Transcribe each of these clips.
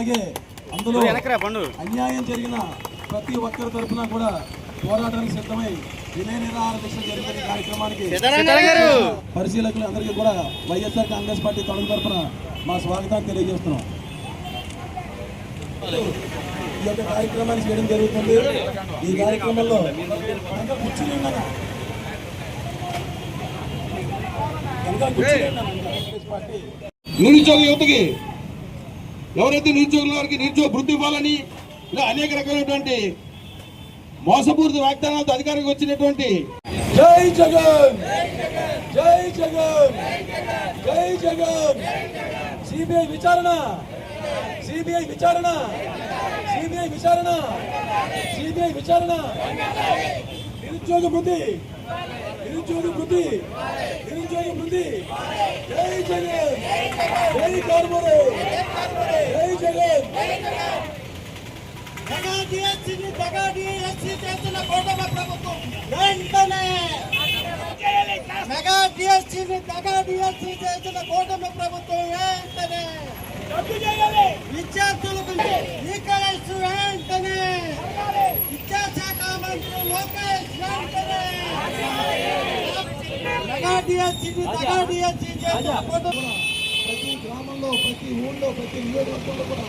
అలాగే అందులో అన్యాయం జరిగిన ప్రతి ఒక్కరి తరఫున కూడా పోరాటానికి సిద్ధమై వినయ నిరాహార దీక్ష జరిగిన కార్యక్రమానికి పరిశీలకులు అందరికీ కూడా వైఎస్ఆర్ కాంగ్రెస్ పార్టీ తొలగ తరఫున మా స్వాగతాన్ని తెలియజేస్తున్నాం. ఈ యొక్క కార్యక్రమాన్ని చేయడం జరుగుతుంది. ఈ కార్యక్రమంలో నిరుద్యోగ యువతకి ఎవరైతే నిరుద్యోగుల వారికి నిరుద్యోగ వృత్తి ఇవ్వాలని ఇలా అనేక రకాలైనటువంటి మోసపూరిత వాగ్దానాలతో అధికారంగా వచ్చినటువంటి జై జగన్, జై జగన్, జై జగన్. సిబిఐ విచారణ, సిబిఐ విచారణ, సిబిఐ విచారణ, సిబిఐ విచారణ. నిరుద్యోగ వృత్తి, నిరుద్యోగ వృత్తి, నిరుద్యోగ వృత్తి. జై జగన్, జై కార్పొరేట్, జై జగన్. చేస్తున్న కూటమి ప్రభుత్వం వెంటనే మెగా డిఎస్సీని చేస్తున్న కూటమి ప్రభుత్వం వెంటనే విద్యార్థులకు ఈకలైస్ వెంటనే విద్యాశాఖ మంత్రి లోకేష్ వెంటనే మెగా డిఎస్సీని చేస్తున్న కూటమి. ప్రతి గ్రామంలో, ప్రతి ఊళ్ళో, ప్రతి నియోజకవర్గంలో కూడా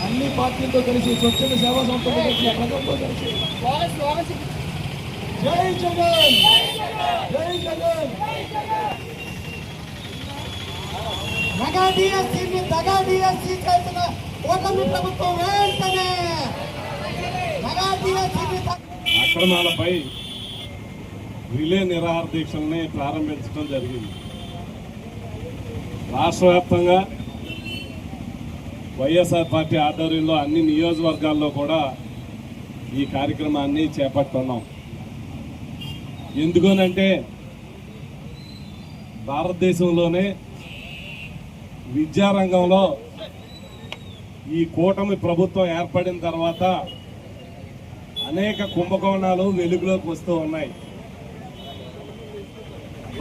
అన్ని పార్టీలతో కలిసి స్వచ్ఛంద సేవా సంస్థలతో కలిసి ప్రజలతో కలిసి జై జగన్, జై జగన్. మెగా డిఎస్సీని చేస్తున్న కూటమి ప్రభుత్వం వెంటనే మెగా డిఎస్సీని. అక్రమాలపై రిలే నిరాహార దీక్షల్ని ప్రారంభించడం జరిగింది. రాష్ట్ర వ్యాప్తంగా వైఎస్ఆర్ పార్టీ ఆధ్వర్యంలో అన్ని నియోజకవర్గాల్లో కూడా ఈ కార్యక్రమాన్ని చేపడుతున్నాం. ఎందుకనంటే భారతదేశంలోనే విద్యారంగంలో ఈ కూటమి ప్రభుత్వం ఏర్పడిన తర్వాత అనేక కుంభకోణాలు వెలుగులోకి వస్తూ ఉన్నాయి.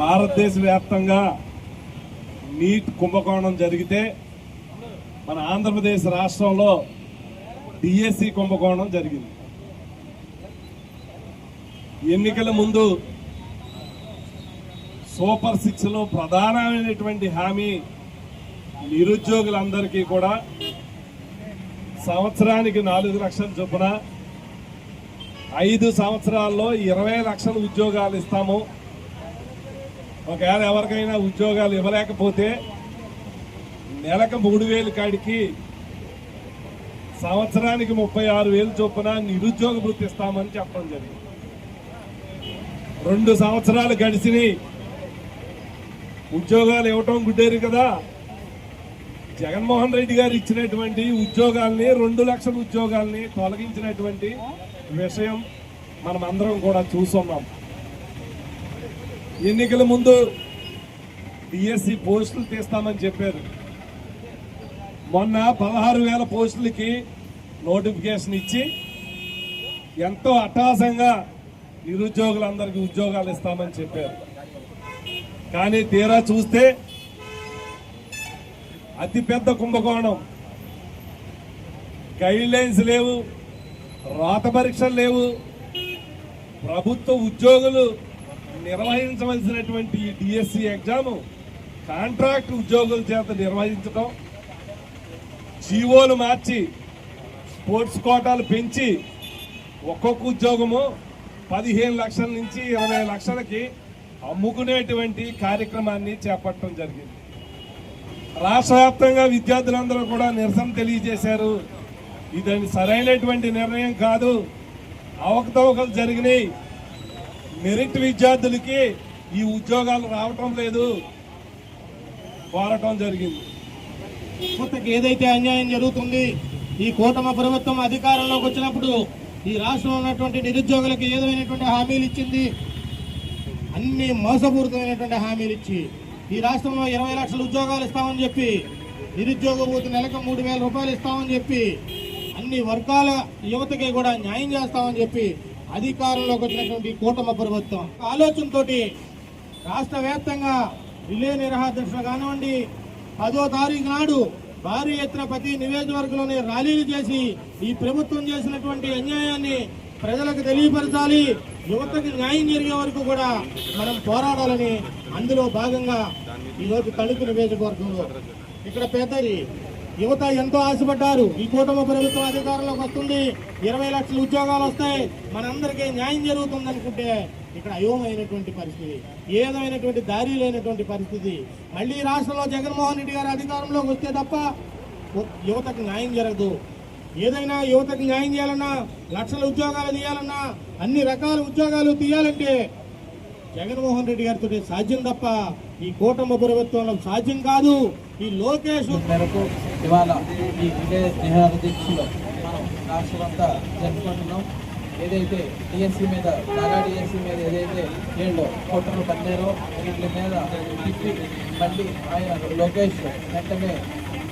భారతదేశ వ్యాప్తంగా నీట్ కుంభకోణం జరిగితే మన ఆంధ్రప్రదేశ్ రాష్ట్రంలో డిఎస్సి కుంభకోణం జరిగింది. ఎన్నికల ముందు సూపర్ 6లో ప్రధానమైనటువంటి హామీ నిరుద్యోగులందరికీ కూడా సంవత్సరానికి 4 లక్షల చొప్పున 5 సంవత్సరాల్లో 20 లక్షల ఉద్యోగాలు ఇస్తాము. ఒకవేళ ఎవరికైనా ఉద్యోగాలు ఇవ్వలేకపోతే నెలకు 3,000 కాడికి సంవత్సరానికి 36,000 చొప్పున నిరుద్యోగ వృత్తి ఇస్తామని చెప్పడం జరిగింది. 2 సంవత్సరాలు గడిచినాయి, ఉద్యోగాలు ఇవ్వటం గుడ్డేరు కదా. జగన్మోహన్ రెడ్డి గారు ఇచ్చినటువంటి ఉద్యోగాల్ని 2 లక్షల ఉద్యోగాల్ని తొలగించినటువంటి విషయం మనం అందరం కూడా చూస్తున్నాం. ఎన్నికల ముందు డిఎస్సి పోస్టులు తీస్తామని చెప్పారు. మొన్న 16,000 పోస్టులకి నోటిఫికేషన్ ఇచ్చి ఎంతో అట్టహాసంగా నిరుద్యోగులందరికీ ఉద్యోగాలు ఇస్తామని చెప్పారు. కానీ తీరా చూస్తే అతిపెద్ద కుంభకోణం. గైడ్ లైన్స్ లేవు, రాత పరీక్షలు లేవు. ప్రభుత్వ ఉద్యోగులు నిర్వహించవలసినటువంటి డిఎస్సి ఎగ్జామ్ కాంట్రాక్ట్ ఉద్యోగుల చేత నిర్వహించడం, జీవోలు మార్చి స్పోర్ట్స్ కోటాలు పెంచి ఒక్కొక్క ఉద్యోగము 15 లక్షల నుంచి 20 లక్షలకి అమ్ముకునేటువంటి కార్యక్రమాన్ని చేపట్టడం జరిగింది. రాష్ట్ర వ్యాప్తంగా విద్యార్థులందరూ కూడా నిరసన తెలియజేశారు. ఇదని సరైనటువంటి నిర్ణయం కాదు, అవకతవకలు జరిగినాయి, మెరిట్ విద్యార్థులకి ఈ ఉద్యోగాలు రావటం లేదు, కోరటం జరిగింది. కొత్తకి ఏదైతే అన్యాయం జరుగుతుంది, ఈ కూటమి ప్రభుత్వం అధికారంలోకి వచ్చినప్పుడు ఈ రాష్ట్రంలో ఉన్నటువంటి నిరుద్యోగులకు ఏదైనటువంటి హామీలు ఇచ్చింది, అన్ని మోసపూరితమైనటువంటి హామీలు ఇచ్చి ఈ రాష్ట్రంలో 20 లక్షల ఉద్యోగాలు ఇస్తామని చెప్పి, నిరుద్యోగ భృతి నెలకు 3,000 రూపాయలు ఇస్తామని చెప్పి, అన్ని వర్గాల యువతకి కూడా న్యాయం చేస్తామని చెప్పి అధికారంలోకి వచ్చినటువంటి కూటమి ప్రభుత్వం ఆలోచనతో రాష్ట్ర వ్యాప్తంగా రిలే నిరాహార దీక్ష కానివ్వండి, 10వ తారీఖు నాడు భారీ ఎత్తున ప్రతి నియోజకవర్గంలోనే ర్యాలీలు చేసి ఈ ప్రభుత్వం చేసినటువంటి అన్యాయాన్ని ప్రజలకు తెలియపరచాలి. యువతకి న్యాయం జరిగే వరకు కూడా మనం పోరాడాలని అందులో భాగంగా ఈరోజు తణుకు నియోజకవర్గంలో ఇక్కడ పేదరి యువత ఎంతో ఆశపడ్డారు. ఈ కూటమి ప్రభుత్వం అధికారంలోకి వస్తుంది, 20 లక్షల ఉద్యోగాలు వస్తాయి, మనందరికీ న్యాయం జరుగుతుంది అనుకుంటే ఇక్కడ అయోమైనటువంటి పరిస్థితి, ఏదైనటువంటి దారి లేనటువంటి పరిస్థితి. మళ్ళీ రాష్ట్రంలో జగన్మోహన్ రెడ్డి గారు అధికారంలోకి వస్తే తప్ప యువతకు న్యాయం జరగదు. ఏదైనా యువతకు న్యాయం చేయాలన్నా, లక్షల ఉద్యోగాలు తీయాలన్నా, అన్ని రకాల ఉద్యోగాలు తీయాలంటే జగన్మోహన్ రెడ్డి గారితో సాధ్యం తప్ప ఈ కూటమి ప్రభుత్వంలో సాధ్యం కాదు. ఈ లోకేష్ మేరకు ఇవాళ ఈ విజయ నిహార దీక్షలో మనం రాష్ట్రమంతా జరుపుకుంటున్నాం. ఏదైతే డిఎస్సీ మీద నాగా డిఎస్సీ మీద ఏదైతే వీళ్ళు కుట్రలు పన్నారో వీటి మీద తిప్పి మళ్ళీ ఆయన లోకేష్ వెంటనే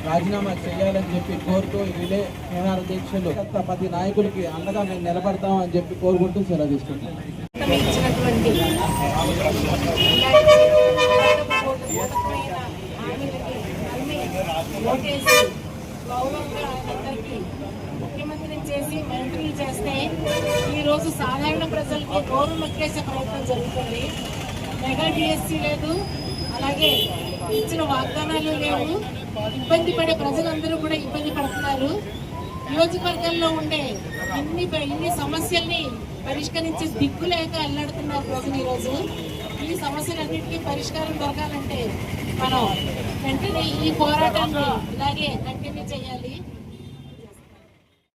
రాజీనామా చేయాలని చెప్పి కోరుతూ ఇదే నిహార దీక్షలు ప్రతి నాయకులకి అండగా మేము నిలబడతామని చెప్పి కోరుకుంటూ సెలవు తీసుకుంటాం. ఇచ్చినటువంటి ఓటేసి గౌరవంగా అందరికీ ముఖ్యమంత్రిని చేసి మంత్రులు చేస్తే ఈరోజు సాధారణ ప్రజలకి గౌరవం ఎక్కేసే ప్రయత్నం జరుగుతుంది. మెగా డిఎస్సీ లేదు, అలాగే ఇచ్చిన వాగ్దానాలు లేవు. ఇబ్బంది పడే ప్రజలందరూ కూడా ఇబ్బంది పడుతున్నారు. నియోజకవర్గాల్లో ఉండే ఇన్ని సమస్యల్ని పరిష్కరించే దిక్కు లేక అల్లాడుతున్నారు ప్రజలు. ఈరోజు ఈ సమస్యలన్నింటికీ పరిష్కారం దొరకాలంటే మనం వెంటనే ఈ పోరాటాన్ని ఇలాగే కంటిన్యూ చేయాలి.